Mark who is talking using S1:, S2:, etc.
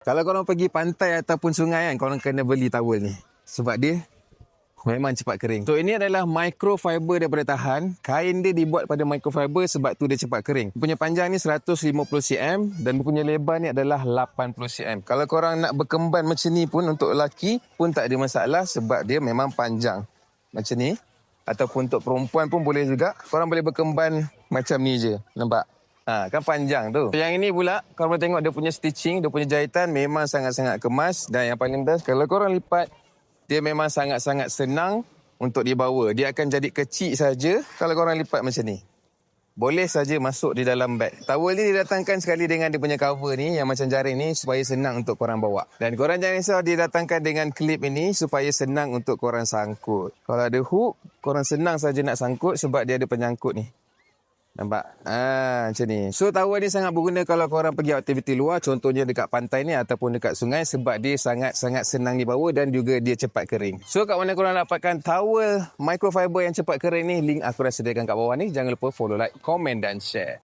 S1: Kalau korang pergi pantai ataupun sungai kan, korang kena beli towel ni. Sebab dia memang cepat kering. So ini adalah microfiber daripada tahan. Kain dia dibuat pada microfiber sebab tu dia cepat kering. Punya panjang ni 150 cm dan punya lebar ni adalah 80 cm. Kalau korang nak berkemban macam ni pun untuk lelaki pun tak ada masalah sebab dia memang panjang. Macam ni. Ataupun untuk perempuan pun boleh juga. Korang boleh berkemban macam ni je. Nampak? Kan panjang tu. Yang ini pula, korang boleh tengok dia punya stitching, dia punya jahitan memang sangat-sangat kemas. Dan yang paling best, kalau korang lipat, dia memang sangat-sangat senang untuk dibawa. Dia akan jadi kecil saja kalau korang lipat macam ni. Boleh saja masuk di dalam beg. Towel ni didatangkan sekali dengan dia punya cover ni, yang macam jaring ni, supaya senang untuk korang bawa. Dan korang jangan risau, dia datangkan dengan klip ini supaya senang untuk korang sangkut. Kalau ada hook, korang senang saja nak sangkut sebab dia ada penyangkut ni. Nampak? Macam ni. So, towel ni sangat berguna kalau korang pergi aktiviti luar. Contohnya dekat pantai ni ataupun dekat sungai. Sebab dia sangat-sangat senang dibawa dan juga dia cepat kering. So, kat mana korang dapatkan towel microfiber yang cepat kering ni? Link aku dah sediakan kat bawah ni. Jangan lupa follow, like, komen dan share.